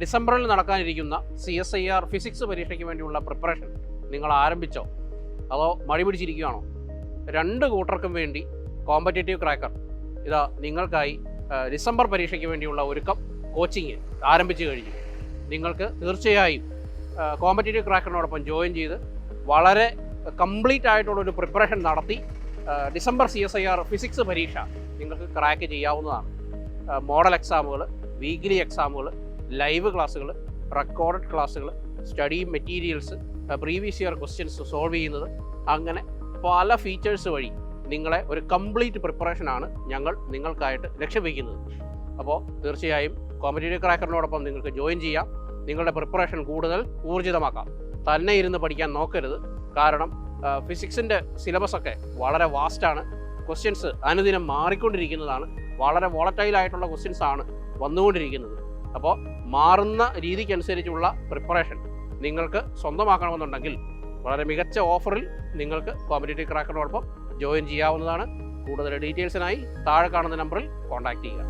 ഡിസംബറിൽ നടക്കാനിരിക്കുന്ന CSIR physics പരീക്ഷയ്ക്ക് വേണ്ടിയുള്ള പ്രിപ്പറേഷൻ നിങ്ങൾ ആരംഭിച്ചോ അതോ മടി പിടിച്ചിരിക്കുകയാണോ? രണ്ട് കൂട്ടർക്കും വേണ്ടി കോമ്പറ്റേറ്റീവ് ക്രാക്കർ ഇതാ നിങ്ങൾക്കായി ഡിസംബർ പരീക്ഷയ്ക്ക് വേണ്ടിയുള്ള ഒരുക്കം കോച്ചിങ് ആരംഭിച്ചു കഴിഞ്ഞു. നിങ്ങൾക്ക് തീർച്ചയായും കോമ്പറ്റേറ്റീവ് ക്രാക്കറിനോടൊപ്പം ജോയിൻ ചെയ്ത് വളരെ കംപ്ലീറ്റ് ആയിട്ടുള്ളൊരു പ്രിപ്പറേഷൻ നടത്തി ഡിസംബർ CSIR ഫിസിക്സ് പരീക്ഷ നിങ്ങൾക്ക് ക്രാക്ക് ചെയ്യാവുന്നതാണ്. മോഡൽ എക്സാമുകൾ, വീക്ക്ലി എക്സാമുകൾ, ലൈവ് ക്ലാസ്സുകൾ, റെക്കോർഡഡ് ക്ലാസ്സുകൾ, study materials, previous year questions solve ചെയ്യുന്നത്, അങ്ങനെ പല ഫീച്ചേഴ്സ് വഴി നിങ്ങളെ ഒരു കംപ്ലീറ്റ് പ്രിപ്പറേഷനാണ് ഞങ്ങൾ നിങ്ങൾക്കായിട്ട് ലക്ഷ്യം വയ്ക്കുന്നത്. അപ്പോൾ തീർച്ചയായും കോമ്പറ്റേറ്റീവ് ക്രാക്കറിനോടൊപ്പം നിങ്ങൾക്ക് ജോയിൻ ചെയ്യാം. നിങ്ങളുടെ പ്രിപ്പറേഷൻ കൂടുതൽ ഊർജിതമാക്കാം. തന്നെ ഇരുന്ന് പഠിക്കാൻ നോക്കരുത്. കാരണം ഫിസിക്സിൻ്റെ സിലബസൊക്കെ വളരെ വാസ്റ്റാണ്. ക്വസ്റ്റ്യൻസ് അനുദിനം മാറിക്കൊണ്ടിരിക്കുന്നതാണ്. വളരെ വോളറ്റൈലായിട്ടുള്ള ക്വസ്റ്റ്യൻസ് ആണ് വന്നുകൊണ്ടിരിക്കുന്നത്. അപ്പോൾ മാറുന്ന രീതിക്കനുസരിച്ചുള്ള പ്രിപ്പറേഷൻ നിങ്ങൾക്ക് സ്വന്തമാക്കണമെന്നുണ്ടെങ്കിൽ വളരെ മികച്ച ഓഫറിൽ നിങ്ങൾക്ക് കോമ്പറ്റേറ്റീവ് ക്രാക്കറിനോടൊപ്പം ജോയിൻ ചെയ്യാവുന്നതാണ്. കൂടുതൽ ഡീറ്റെയിൽസിനായി താഴെ കാണുന്ന നമ്പറിൽ കോൺടാക്റ്റ് ചെയ്യുക.